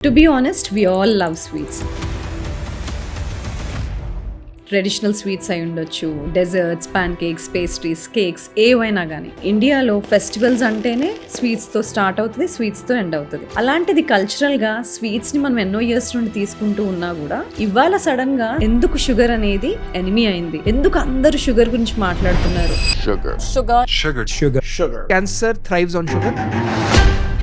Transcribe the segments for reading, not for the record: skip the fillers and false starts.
To be honest, we all love sweets. Traditional sweets అయి ఉండొచ్చు, desserts, pancakes, pastries, cakes ఏవైనా కానీ. ఇండియాలో ఫెస్టివల్స్ అంటేనే స్వీట్స్తో స్టార్ట్ అవుతుంది, స్వీట్స్తో ఎండ్ అవుతుంది. అలాంటిది కల్చరల్గా స్వీట్స్ని మనం ఎన్నో ఇయర్స్ నుండి తీసుకుంటూ ఉన్నా కూడా ఇవాళ సడన్గా ఎందుకు షుగర్ అనేది ఎనిమీ అయింది? ఎందుకు అందరూ షుగర్ గురించి మాట్లాడుతున్నారు? Cancer thrives on sugar.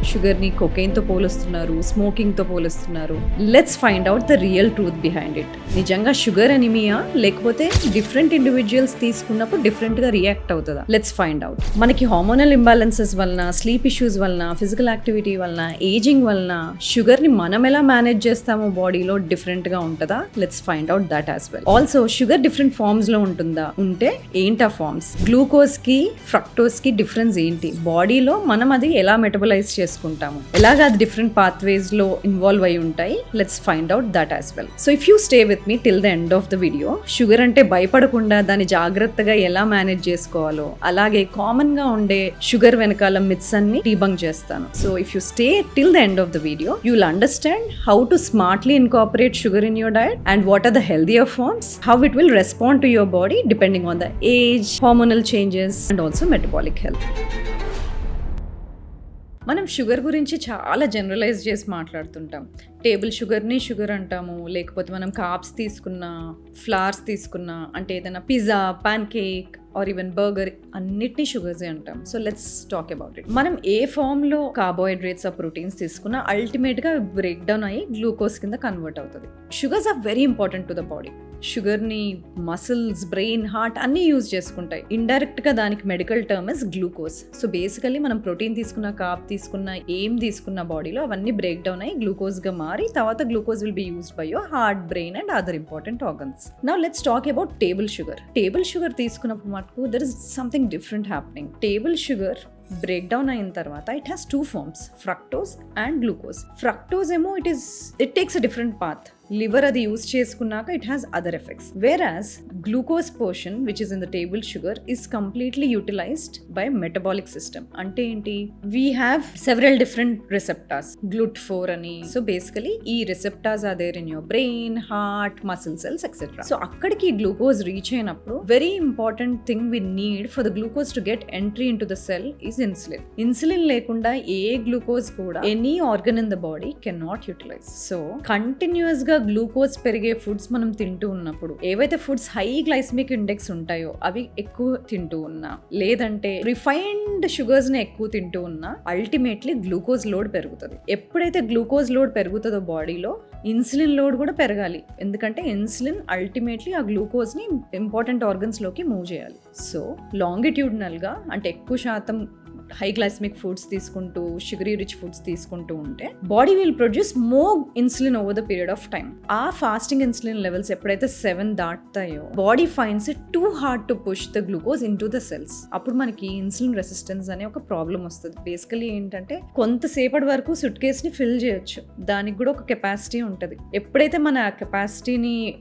షుగర్ని కొకైన్తో పోలుస్తున్నారు, స్మోకింగ్తో పోలుస్తున్నారు. Let's find out the real truth behind it. నిజంగా షుగర్ ఎనిమియా లేకపోతే డిఫరెంట్ ఇండివిజువల్స్ తీసుకున్నప్పుడు డిఫరెంట్గా రియాక్ట్ అవుతుందా? Let's find out. మనకి హార్మోనల్ ఇంబ్యాలెన్సెస్ వలన, స్లీప్ ఇష్యూస్ వలన, ఫిజికల్ యాక్టివిటీ వలన, ఏజింగ్ వలన షుగర్ని మనం ఎలా మేనేజ్ చేస్తామో బాడీలో డిఫరెంట్గా ఉంటుందా? Let's find out that as well. Also sugar different ఫార్మ్స్లో ఉంటుందా? ఉంటే ఏంటా ఫార్మ్స్? గ్లూకోజ్కి ఫ్రక్టోజ్కి డిఫరెన్స్ ఏంటి? బాడీలో మనం అది ఎలా మెటబలైజ్ చేసుకుంటాము, ఎలాగ అది డిఫరెంట్ పాత్వేస్ లో ఇన్వాల్వ్ అయి ఉంటాయి. Let's find out that as well. So if you stay with me till the end of the video, sugar అంటే భయపడకుండా దాన్ని జాగ్రత్తగా ఎలా మేనేజ్ చేసుకోవాలో, అలాగే కామన్ గా ఉండే షుగర్ వెనకాల మిత్స్ అన్ని డీబంక్ చేస్తాను. So if you stay till the end of the video, you will understand how to smartly incorporate sugar in your diet and what are the healthier forms, how it will respond to your body depending on the age, hormonal changes and also metabolic health. మనం sugar గురించి చాలా generalise చేసి మాట్లాడుతుంటాం. Table షుగర్ని sugar అంటాము, లేకపోతే మనం carbs తీసుకున్నా, flowers తీసుకున్నా, అంటే ఏదైనా pizza, pancake or even burger అన్నిటినీ షుగర్సే అంటాం. So let's talk about it. మనం ఏ ఫామ్లో కార్బోహైడ్రేట్స్ ఆ ప్రోటీన్స్ తీసుకున్నా అల్టిమేట్గా బ్రేక్ డౌన్ అయ్యి గ్లూకోజ్ కింద కన్వర్ట్ అవుతుంది. Sugars are very important to the body. షుగర్ని మసిల్స్, బ్రెయిన్, హార్ట్ అన్నీ యూజ్ చేసుకుంటాయి. ఇండైరెక్ట్గా దానికి medical term is glucose. So basically మనం ప్రోటీన్ తీసుకున్న, కార్బ్ తీసుకున్న, ఏం తీసుకున్న బాడీలో అవన్నీ బ్రేక్ డౌన్ అయ్యి గ్లూకోజ్గా మారి తర్వాత glucose will be used by your heart, brain and other important organs. Now let's talk about table sugar. Table sugar తీసుకున్నప్పుడు మటుకు there is something different happening. Table sugar break down అయిన తర్వాత it has two forms, fructose and glucose. Fructose ఏమో it takes a different path. Liver అది use చేసుకున్నాక it has other effects. Whereas glucose portion which is in the table sugar is completely utilised by metabolic system. అంటే ఏంటి? We have several different receptors, GLUT4 అని. So basically ఈ receptors are there in your brain, heart, muscle cells etcetera. So అక్కడికి glucose reach అయినప్పుడు very important thing we need for the glucose to get entry in to the cell is insulin. Insulin లేకుండా ఏ glucose కూడా any organ in the body can not utilise. So continuous గా glucose పెరిగే foods మనం తింటూ ఉన్నప్పుడు, ఏవైతే foods high glycemic index ఉంటాయో అవి ఎక్కువ తింటూ ఉన్నా, లేదంటే రిఫైన్డ్ షుగర్స్ ని ఎక్కువ తింటూ ఉన్నా, అల్టిమేట్లీ గ్లూకోజ్ లోడ్ పెరుగుతుంది. ఎప్పుడైతే గ్లూకోజ్ లోడ్ పెరుగుతుందో బాడీలో ఇన్సులిన్ లోడ్ కూడా పెరగాలి. ఎందుకంటే ఇన్సులిన్ అల్టిమేట్లీ ఆ గ్లూకోజ్ ని ఇంపార్టెంట్ ఆర్గన్స్ లోకి మూవ్ చేయాలి. సో లాంగిట్యూడినల్ గా, అంటే ఎక్కువ శాతం హై గ్లైసమిక్ ఫుడ్స్ తీసుకుంటూ, షుగరీ రిచ్ ఫుడ్స్ తీసుకుంటూ ఉంటే body will produce more insulin over the period of time. ఆ ఫాస్టింగ్ ఇన్సులిన్ లెవెల్స్ ఎప్పుడైతే 7 దాటుతాయో body finds it too hard to push the glucose in to the cells. అప్పుడు మనకి insulin resistance అనే ఒక problem వస్తుంది. బేసికలీ ఏంటంటే కొంతసేపటి వరకు సుట్ కేస్ని ఫిల్ చేయొచ్చు, దానికి కూడా ఒక కెపాసిటీ ఉంటుంది. ఎప్పుడైతే మన కెపాసిటీని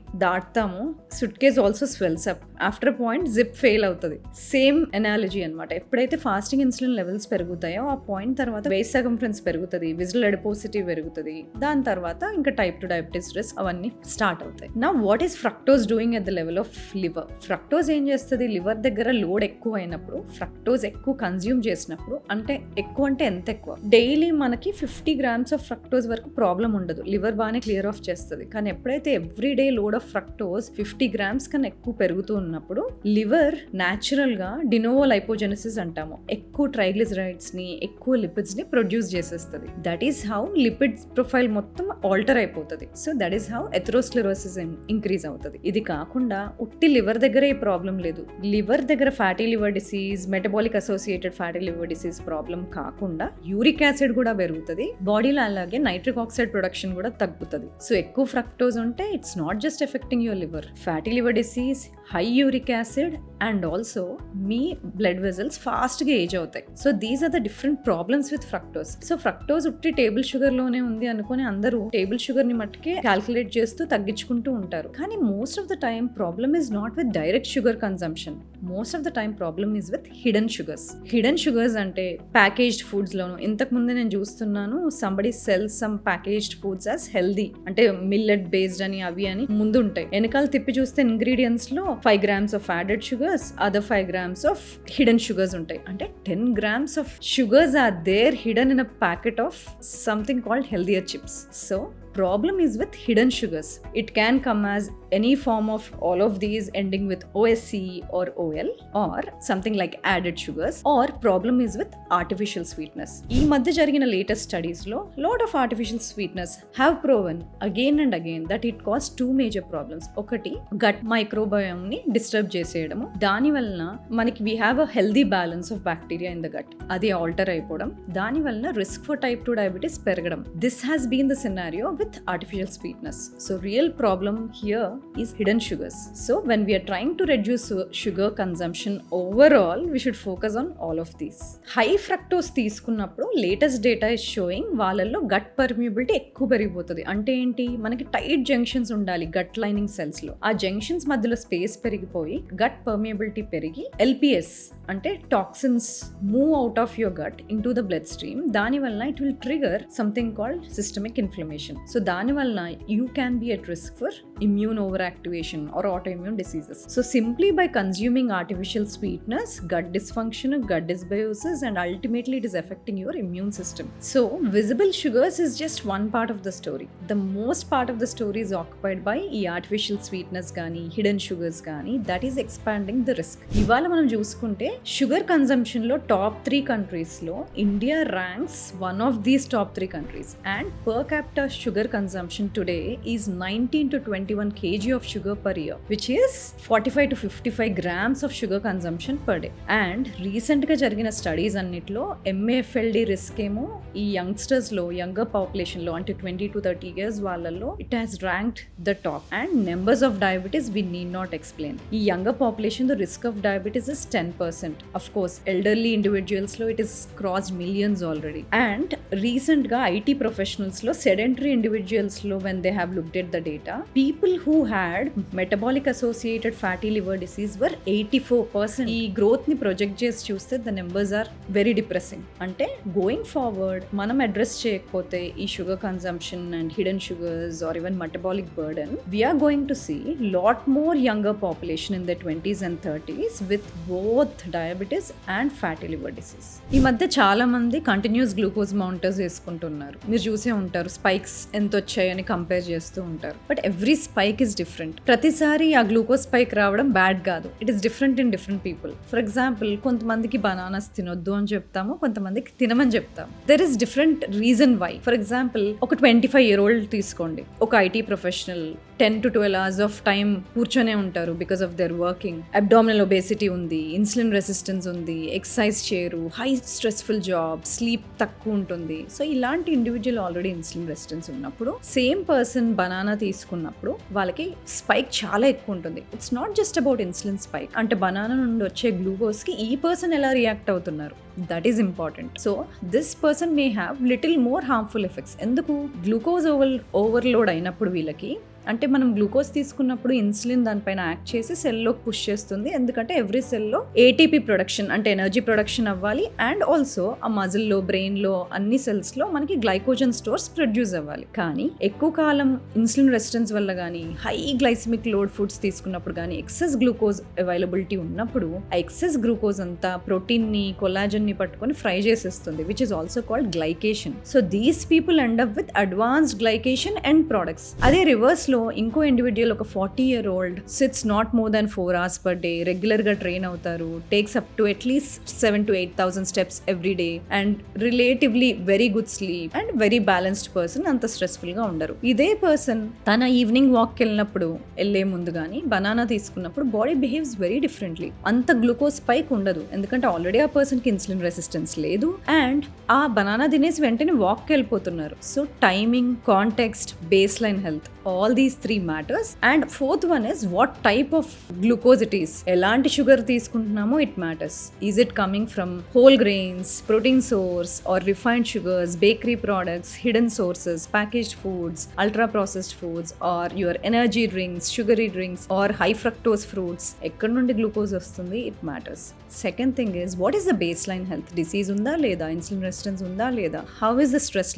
దాటుతామో suitcase also swells up. After point zip fail అవుతుంది. సేమ్ ఎనాలజీ అనమాట. ఎప్పుడైతే ఫాస్టింగ్ ఇన్సులిన్ లెవెల్స్ పెరుగుతాయో ఆ పాయింట్ తర్వాత వేస్ట్ సర్కంఫరెన్స్ పెరుగుతుంది, విజువల్ అడిపోసిటీ పెరుగుతుంది. దాని తర్వాత ఇంకా టైప్ 2 డయాబెటీస్ రిస్క్ అవన్నీ స్టార్ట్ అవుతాయి. నా what is fructose doing at the level of liver? Fructose ఏం చేస్తుంది? లివర్ దగ్గర లోడ్ ఎక్కువ అయినప్పుడు, ఫ్రక్టోజ్ ఎక్కువ కన్జ్యూమ్ చేసినప్పుడు, అంటే ఎక్కువ అంటే ఎంత ఎక్కువ, డైలీ మనకి 50 grams ఆఫ్ ఫ్రక్టోజ్ వరకు ప్రాబ్లం ఉండదు, లివర్ బాగానే క్లియర్ ఆఫ్ చేస్తుంది. కానీ ఎప్పుడైతే everyday load of fructose 50 grams కన్నా ఎక్కువ పెరుగుతూ ఉన్నప్పుడు లివర్ న్యాచురల్ గా డినోవో లైపోజెనసిస్ అంటాము, ఎక్కువ ట్రైగ్లిజరైడ్స్ ని, ఎక్కువ లిపిడ్స్ ని ప్రొడ్యూస్ చేసేస్తుంది. That is how lipid profile మొత్తం ఆల్టర్ అయిపోతుంది. So that is how atherosclerosis increase అవుతుంది. ఇది కాకుండా ఉట్టి లివర్ దగ్గర ఏ ప్రాబ్లం లేదు. లివర్ దగ్గర fatty liver disease, metabolic associated fatty liver disease problem కాకుండా యూరిక్ యాసిడ్ కూడా పెరుగుతుంది బాడీలో, అలాగే నైట్రిక్ ఆక్సైడ్ ప్రొడక్షన్ కూడా తగ్గుతుంది. సో ఎక్కువ ఫ్రక్టోజ్ ఉంటే it's not just affecting your liver, fatty liver disease, high uric acid and also మీ బ్లడ్ వెజల్స్ ఫాస్ట్గా ఏజ్ అవుతాయి. So these are the different problems with fructose. So fructose ఉట్టి table షుగర్లోనే ఉంది అనుకుని అందరూ టేబుల్ షుగర్ని మట్టుకే క్యాల్కులేట్ చేస్తూ తగ్గించుకుంటూ ఉంటారు. కానీ most of the time problem is not with direct sugar consumption. Most of the time problem is with hidden sugars. Hidden sugars అంటే ప్యాకేజ్డ్ ఫుడ్స్లోను, ఇంతకు ముందే నేను చూస్తున్నాను somebody cells some packaged foods as healthy, అంటే మిల్లెట్ బేస్డ్ అని అవి అని ముందు ఉంటాయి. వెనకాల తిప్పి చూస్తే ఇంగ్రీడియంట్స్ లో 5 grams of added sugars, other 5 grams of hidden sugars ఉంటాయి. అంటే 10 grams of sugars are there hidden in a packet of something called healthier chips. So problem is with hidden sugars. It can come as any form of all of these ending with OSC or OL, or something like added sugars, or problem is with artificial sweetness. ఈ మధ్య జరిగిన latest studies లో lot of artificial sweetness have proven again and again that it causes two major problems. ఒకటి gut microbiome ని disturb చేసేయడము, దాని వలన మనకి we have a healthy balance of bacteria in the gut, అది ఆల్టర్ అయిపోవడం, దాని వలన risk for type 2 diabetes పెరగడం. This has been the scenario with artificial sweetness. So real problem here is hidden sugars. So when we are trying to reduce sugar consumption overall, we should focus on all of these. High fructose తీసుకున్నప్పుడు latest data is showing వాళ్ళల్లో gut permeability ఎక్కువ పెరిగిపోతుంది. అంటే ఏంటి, మనకి tight junctions ఉండాలి gut lining cells లో, ఆ జంక్షన్స్ మధ్యలో స్పేస్ పెరిగిపోయి గట్ పర్మియబిలిటీ పెరిగి LPS అంటే toxins move out of your gut in to the bloodstream. దాని వలన it will trigger something called systemic inflammation. So దాని వలన you can be at risk for immune over activation or autoimmune diseases. So simply by consuming artificial sweetness, gut dysfunction, gut dysbiosis, and ultimately it is affecting your immune system. So visible sugars is just one part of the story. The most part of the story is occupied by ఈ artificial sweetness కానీ hidden sugars కానీ, that is expanding the risk. ఇవాళ మనం చూసుకుంటే sugar consumption లో top 3 countries లో India ranks one of these top 3 countries, and per capita sugar consumption today is 19 to 21 kg of sugar per year, which is 45 to 55 grams of sugar consumption per day. And recent గా జరిగిన studies అన్నిట్లో MAFLD risk ఏమో ఈ youngsters లో, younger population లో, అంటే 20 to 30 years వాళ్ళల్లో it has ranked the top. And numbers of diabetes we need not explain. ఈ younger population the risk of diabetes is 10%. Of course elderly individuals లో it is crossed millions already. And recent గా IT professionals లో sedentary individuals low, when they have looked at the data, people who had metabolic associated fatty liver disease were 84%. ఈ growth ని project చేసి చూస్తే the numbers are very depressing. అంటే going forward మనం address చేయకపోతే ఈ sugar consumption and hidden sugars or even metabolic burden, we are going to see lot more younger population in their 20s and 30s with both diabetes and fatty liver disease. ఈ మధ్య చాలా మంది continuous glucose monitors వేసుకుంటున్నారు. మీరు చూసే ఉంటారు spikes ఎంత వచ్చాయని కంపేర్ చేస్తూ ఉంటారు. But every spike is different. ప్రతిసారి ఆ గ్లూకోజ్ స్పైక్ రావడం బ్యాడ్ కాదు, it is different in different people. For example, కొంతమందికి బనానాస్ తినొద్దు అని చెప్తాము, కొంతమందికి తినమని చెప్తాము. There is different reason why. For example, ఒక 25-year-old తీసుకోండి, ఒక IT professional 10 to 12 hours of time కూర్చొనే ఉంటారు because of their working. Abdominal obesity ఉంది, ఇన్సులిన్ రెసిస్టెన్స్ ఉంది, ఎక్సర్సైజ్ చేయరు, హై స్ట్రెస్ఫుల్ జాబ్, స్లీప్ తక్కువ ఉంటుంది. సో ఇలాంటి ఇండివిజువల్ ఆల్రెడీ ఇన్సులిన్ రెసిస్టెన్స్ ఉన్నప్పుడు సేమ్ పర్సన్ బనానా తీసుకున్నప్పుడు వాళ్ళకి స్పైక్ చాలా ఎక్కువ ఉంటుంది. It's not just about insulin spike, అంటే బనానా నుండి వచ్చే గ్లూకోజ్ కి ఈ పర్సన్ ఎలా రియాక్ట్ అవుతున్నారు, that is important. So this person may have little more harmful effects. ఎందుకు, గ్లూకోజ్ ఓవర్లోడ్ అయినప్పుడు వీళ్ళకి, అంటే మనం గ్లూకోజ్ తీసుకున్నప్పుడు ఇన్సులిన్ దానిపైన యాక్ట్ చేసి సెల్లోకి పుష్ చేస్తుంది. ఎందుకంటే ఎవ్రీ సెల్లో ATP ప్రొడక్షన్, అంటే ఎనర్జీ ప్రొడక్షన్ అవ్వాలి, అండ్ ఆల్సో ఆ మజిల్లో, బ్రెయిన్లో, అన్ని సెల్స్లో మనకి గ్లైకోజన్ స్టోర్స్ ప్రొడ్యూస్ అవ్వాలి. కానీ ఎక్కువ కాలం ఇన్సులిన్ రెసిస్టెన్స్ వల్ల కానీ, హై గ్లైసిమిక్ లోడ్ ఫుడ్స్ తీసుకున్నప్పుడు కానీ, ఎక్సెస్ గ్లూకోజ్ అవైలబిలిటీ ఉన్నప్పుడు ఆ ఎక్సెస్ గ్లూకోజ్ అంతా ప్రోటీన్ని, కొలాజన్ని పట్టుకొని ఫ్రై చేసేస్తుంది, which is also called glycation. So these people end up with advanced glycation and products. అదే రివర్స్ లో ఇంకో ఇండివిజువల్, ఒక 40-year-old sits not more than 4 hours per day, regular గా ట్రైన్ అవుతారు, takes up to at least 7,000 to 8,000 steps every day, and relatively very good sleep and very balanced person, అంత stressful గా ఉండరు. ఇదే పర్సన్ తన ఈవినింగ్ వాక్ వెళ్ళినప్పుడు, వెళ్లే ముందు కానీ బనానా తీసుకున్నప్పుడు బాడీ బిహేవ్స్ వెరీ డిఫరెంట్లీ. అంత గ్లూకోజ్ స్పైక్ ఉండదు, ఎందుకంటే ఆల్రెడీ ఆ పర్సన్ కి ఇన్సులిన్ రెసిస్టెన్స్ లేదు, అండ్ ఆ బనానా తినేసి వెంటనే వాక్ వెళ్ళిపోతున్నారు. So timing, context, base line health, all these three matters. And fourth one is what type of glucose it is. ఎలాంటి sugar తీసుకుంటున్నామో it matters. Is it coming from whole grains, protein source, or refined sugars, bakery products, hidden sources, packaged foods, ultra processed foods, or your energy drinks, sugary drinks, or high fructose fruits? ఎక్కడ నుండి glucose వస్తుంది? It matters. Second thing is what is the baseline health? Disease ఉందా లేదా, insulin resistance ఉందా లేదా, how is the stress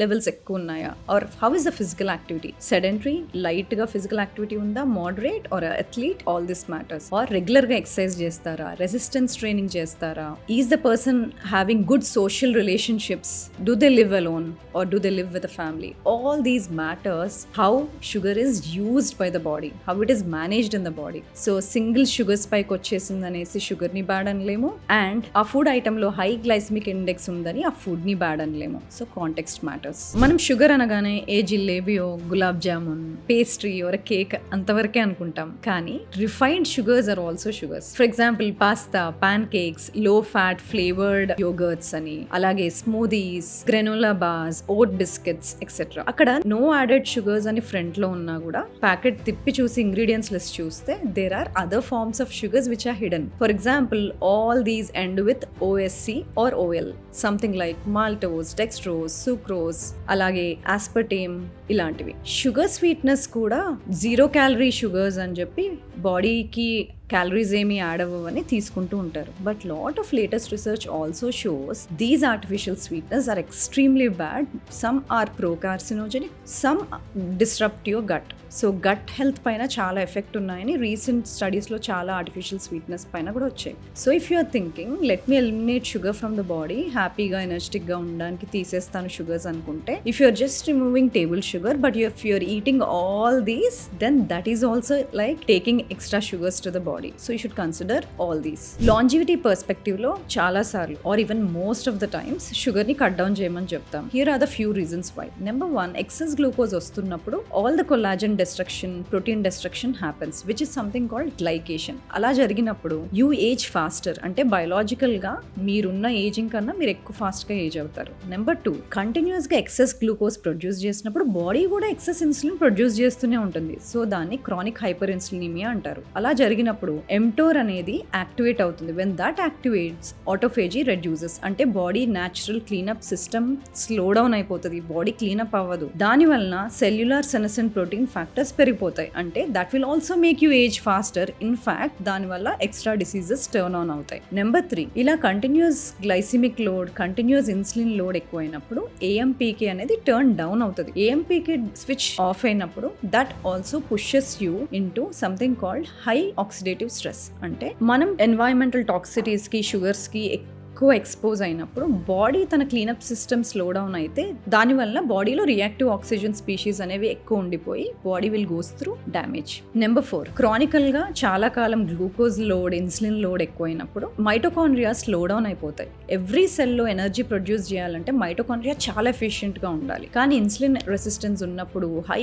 levels ఎక్కువ ఉన్నాయా, or how is the physical activity, sedentary, light గా physical activity ఉందా, moderate or athlete? All this matters. or regular గా exercise చేస్తారా, resistance training చేస్తారా, is the person having good social relationships, do they live alone or do they live with a family? All these matters how sugar is used by the body, how it is managed in the body. So single sugar spike వచ్చేసింది అనేసి sugar ని bad అనలేము, and ఆ food item లో high glycemic index ఉందని ఆ food ని bad అనలేము. So context matters. మనం షుగర్ అనగానే ఏ జిలేబియో, gulab jamun, pastry or cake అంతవరకే అనుకుంటాం, కానీ refined sugars are also sugars. For example pasta, pancakes, low fat flavoured yogurts అని, అలాగే smoothies, granola bars, oat biscuits etcetera. అక్కడ నో యాడెడ్ షుగర్స్ అని ఫ్రంట్ లో ఉన్నా కూడా ప్యాకెట్ తిప్పి చూసి ఇంగ్రీడియంట్స్ లిస్ట్ చూస్తే there are other forms of sugars which are hidden. For example all these end with OSC or OL, something like maltose, dextrose, sucrose, అలాగే aspartame ఇలాంటివి. Sugar sweetness కూడా 0 calorie షుగర్స్ అని చెప్పి బాడీకి calories ఏమి add అవ్వవని తీసుకుంటూ ఉంటారు. But lot of latest research also shows these artificial sweetness are extremely bad. Some are procarcinogenic, some disrupt your gut. So gut health పైన చాలా ఎఫెక్ట్ ఉన్నాయని రీసెంట్ స్టడీస్లో చాలా ఆర్టిఫిషియల్ స్వీట్నెస్ పైన కూడా వచ్చాయి. So if you are thinking let me eliminate sugar from the body, హ్యాపీగా ఎనర్జెటిక్గా ఉండడానికి తీసేస్తాను షుగర్స్ అనుకుంటే, if you are just removing table sugar but if you are eating all these, then that is also like taking extra sugars to the body. So you should consider all these. Longevity perspective లో చాలా సార్లు or even most of the times sugar ని cut down చేయమని చెప్తాం. Here are the few reasons why. Number 1, excess glucose వస్తున్నప్పుడు all the collagen destruction, protein destruction happens, which is something called glycation. అలా జరిగినప్పుడు you age faster, అంటే biological గా మీరున్న ageing కన్నా మీరు ఎక్కువ ఫాస్ట్ గా ఏజ్ అవుతారు. Number 2, కంటిన్యూస్ గా ఎక్సెస్ గ్లూకోజ్ ప్రొడ్యూస్ చేసినప్పుడు బాడీ కూడా ఎక్సెస్ ఇన్సులిన్ ప్రొడ్యూస్ చేస్తూనే ఉంటుంది. సో దాన్ని క్రానిక్ హైపర్ ఇన్సులినిమియా అంటారు. అలా జరిగినప్పుడు mTOR అనేది యాక్టివేట్ అవుతుంది. when that activates autophagy reduces, అంటే body natural cleanup system slow down అయిపోతుంది, బాడీ క్లీనప్ అవ్వదు. దాని వలన సెల్యులార్ సెనసెంట్ ప్రోటీన్ ఫ్యాక్టర్స్ పెరిగిపోతాయి, అంటే that will also make you age faster. In fact దాని వల్ల ఎక్స్ట్రా డిసీజెస్ టర్న్ ఆన్ అవుతాయి. నెంబర్ 3, ఇలా continuous glycemic load, continuous insulin load ఎక్కువైనప్పుడు AMPK అనేది టర్న్ డౌన్ అవుతుంది. AMPK స్విచ్ ఆఫ్ అయినప్పుడు that also pushes you into something called high oxidative stress. అంటే మనం ఎన్వైరన్మెంటల్ టాక్సిటీస్ కి, షుగర్స్ కి ఎక్కువ ఎక్స్పోజ్ అయినప్పుడు బాడీ తన క్లీనప్ సిస్టమ్ స్లో డౌన్ అయితే దానివల్ల బాడీలో రియాక్టివ్ ఆక్సిజన్ స్పీషీస్ అనేవి ఎక్కువ ఉండిపోయి body will goes through damage. Number 4, Chronicle గా చాలా కాలం గ్లూకోజ్ లోడ్, ఇన్సులిన్ లోడ్ ఎక్కువైనప్పుడు మైటోకాండ్రియా స్లో డౌన్ అయిపోతాయి. ఎవ్రీ సెల్లో ఎనర్జీ ప్రొడ్యూస్ చేయాలంటే మైటోకాండ్రియా చాలా ఎఫిషియెంట్ గా ఉండాలి. కానీ ఇన్సులిన్ రెసిస్టెన్స్ ఉన్నప్పుడు, హై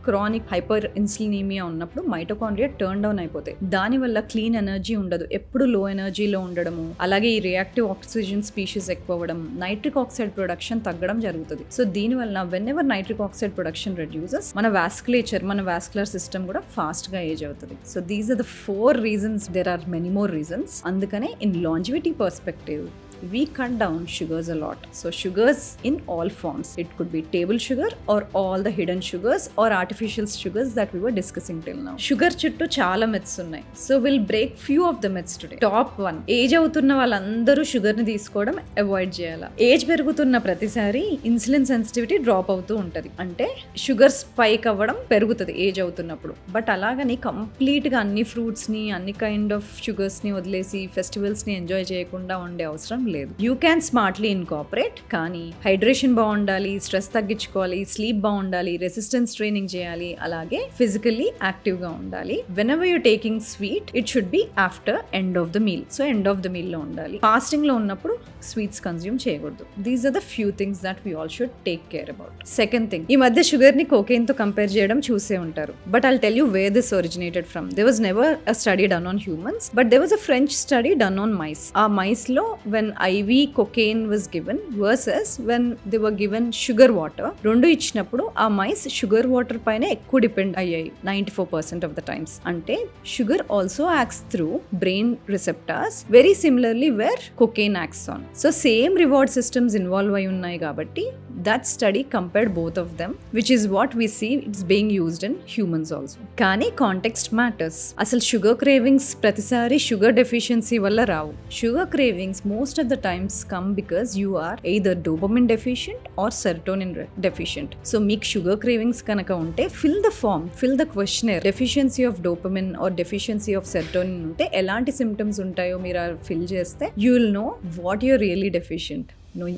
క్రానిక్ హైపర్ ఇన్సులినిమియా ఉన్నప్పుడు మైటోకాండ్రియా టర్న్ డౌన్ అయిపోతాయి. దానివల్ల క్లీన్ ఎనర్జీ ఉండదు, ఎప్పుడు లో ఎనర్జీలో ఉండడము, అలాగే ఈ రియాక్టివ్ ఆక్సిజన్ స్పీషీస్ ఎక్కువ అవ్వడం, నైట్రిక్ ఆక్సైడ్ ప్రొడక్షన్ తగ్గడం జరుగుతుంది. సో దీనివల్ల whenever nitric oxide production reduces, మన వాస్కులేచర్, మన వాస్కులర్ సిస్టమ్ కూడా ఫాస్ట్ గా ఏజ్ అవుతుంది. So these are the 4 reasons. There are many more reasons. అందుకనే in longevity perspective we cut down sugars a lot. So sugars in all forms. It could be table sugar or all the hidden sugars or artificial sugars that we were discussing till now. Sugar చుట్టూ చాలా myths ఉన్నాయి. So we'll break few of the myths today. Top 1, age అవుతున్న వాళ్ళందరూ sugar ని తీసుకోవడం avoid చేయాలా. Age పెరుగుతున్న ప్రతిసారి ఇన్సులిన్ సెన్సిటివిటీ డ్రాప్ అవుతూ ఉంటది, అంటే షుగర్ స్పైక్ అవ్వడం పెరుగుతుంది ఏజ్ అవుతున్నప్పుడు. బట్ అలాగని కంప్లీట్ గా అన్ని ఫ్రూట్స్ ని, అన్ని కైండ్ ఆఫ్ షుగర్స్ ని వదిలేసి ఫెస్టివల్స్ ని ఎంజాయ్ చేయకుండా ఉండే అవసరం లేదు. యూ క్యాన్ స్మార్ట్లీ ఇన్కార్పొరేట్, కానీ హైడ్రేషన్ బాగుండాలి, స్ట్రెస్ తగ్గించుకోవాలి, స్లీప్ బాగుండాలి, రెసిస్టెన్స్ ట్రైనింగ్ చేయాలి, అలాగే ఫిజికల్లీ యాక్టివ్ గా ఉండాలి. Whenever you taking sweet it should be after end of the meal. So end of the meal లో ఉండాలి. ఫాస్టింగ్ లో ఉన్నప్పుడు స్వీట్స్ కన్జ్యూమ్ చేయకూడదు. These are the few things that we all should take care about. Second thing, ఈ మధ్య sugar ని cocaine తో compare చేయడం చూసే ఉంటారు. But I'll tell you where this originated from. There was never a study done on humans, but there was a French study done on mice. ఆ mice లో when IV cocaine was given versus when they were given sugar water, రెండు ఇచ్చినప్పుడు ఆ mice sugar water పైన ఎక్కువ depend అయ్యాయి 94% of the times. అంటే sugar also acts through brain receptors very similarly where cocaine acts on. So same reward systems involve అయి ఉన్నాయి కాబట్టి that study compared both of them, which is what we see it's being used in humans also. కానీ context matters. అసలు sugar cravings ప్రతిసారి sugar deficiency వల్ల రావు. Sugar cravings most of the times come because you are either dopamine deficient or serotonin deficient. So మీకు sugar cravings కనుక ఉంటే fill the questionnaire. Deficiency of dopamine or deficiency of serotonin ఉంటే ఎలాంటి symptoms ఉంటాయో మీరు fill చేస్తే you will know what you're really deficient.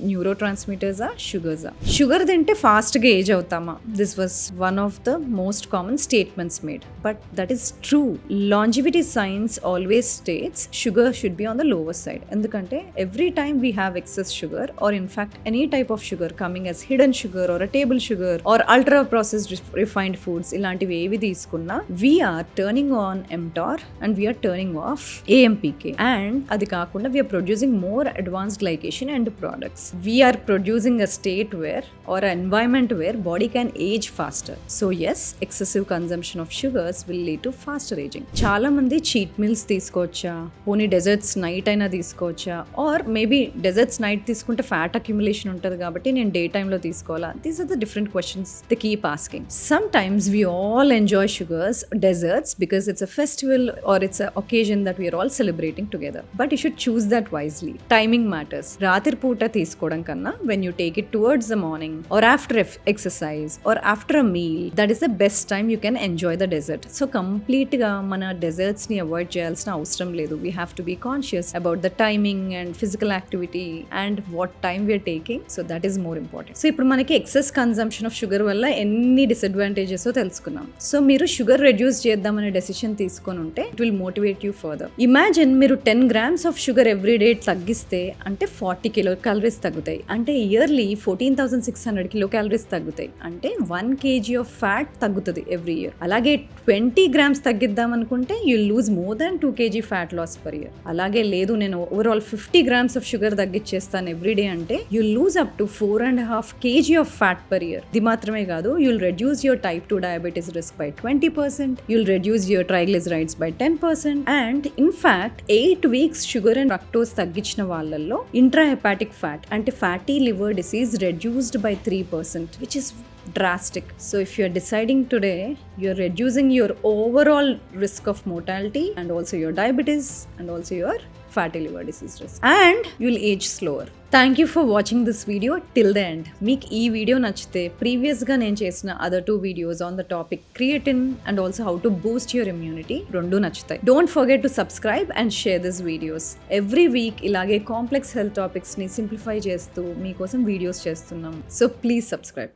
న్యూరో ట్రాన్స్మిటర్సా, షుగర్సా? షుగర్ తింటే ఫాస్ట్గా ఏజ్ అవుతామా? This was one of the most common statements made, but that is true. Longevity science always states sugar should be on the lower side. ఎందుకంటే every time we have excess sugar or in fact any type of sugar coming as hidden sugar or table sugar or ultra processed refined foods, ఇలాంటివి ఏవి తీసుకున్నా we are turning on mTOR and we are turning off AMPK. And అది కాకుండా we are producing more advanced glycation and products. We are producing a state where or an environment where body can age faster. So yes, excessive consumption of sugars will lead to faster aging. చాలా మంది cheat meals తీసుకోవచ్చా, పోనీ desserts night అయినా తీసుకోవచ్చా, or maybe desserts night తీసుకుంటే fat accumulation ఉంటుంది కాబట్టి నేను డే టైంలో తీసుకోవాలా? These are the different questions they keep asking. Sometimes we all enjoy sugars, desserts because it's a festival or it's a occasion that we are all celebrating together. But you should choose that wisely. Timing matters. రాత్రి పూట తీసుకోవడం కన్నా when you take it towards the morning or after exercise or after a meal, that is the best time you can enjoy the dessert. So complete గా మన desserts ని avoid చేయాల్సిన అవసరం లేదు. We have to be conscious about the timing and physical activity and what time we are taking. So that is more important. So ఇప్పుడు మనకి excess consumption of sugar వల్ల ఎన్ని డిసడ్వాంటేజెస్ తెలుసుకున్నాం. సో మీరు షుగర్ రెడ్యూస్ చేద్దామనే decision తీసుకొని ఉంటే it will motivate you further. Imagine మీరు 10 grams of sugar every day తగ్గిస్తే అంటే 40 kcal తగ్గుతాయి. అంటే ఇయర్లీ 14,600 kcal తగ్గుతాయి. అంటే 1 kg ఆఫ్ ఫ్యాట్ తగ్గుతుంది ఎవ్రీ ఇయర్. అలాగే 20 grams తగ్గిద్దాం అనుకుంటే you lose more than 2 kg fat loss per year. అలాగే లేదు నేను ఓవరాల్ 50 grams ఆఫ్ షుగర్ తగ్గించేస్తాను ఎవ్రీ డే అంటే you lose up to 4.5 kg of fat per year. ఇది మాత్రమే కాదు, you'll reduce your type 2 diabetes risk by 20%, you'll reduce your triglycerides by 10%, and in fact 8 weeks sugar and fructose తగ్గించిన వాళ్ళల్లో intrahepatic fat అంటే fatty liver disease reduced by 3%, which is drastic. So if you're deciding today, you're reducing your overall risk of mortality and also your diabetes and also your fatty liver disease risk, and you'll age slower. Thank you for watching this video till the end. మీకు ఈ video నచ్చితే ప్రీవియస్గా నేను చేసిన other 2 videos on the topic creatine and also how to boost your immunity రెండు నచ్చుతాయి. Don't forget to subscribe and share these videos. Every week ఇలాగే complex health టాపిక్స్ని simplify చేస్తూ మీకోసం వీడియోస్ చేస్తున్నాం. So please subscribe.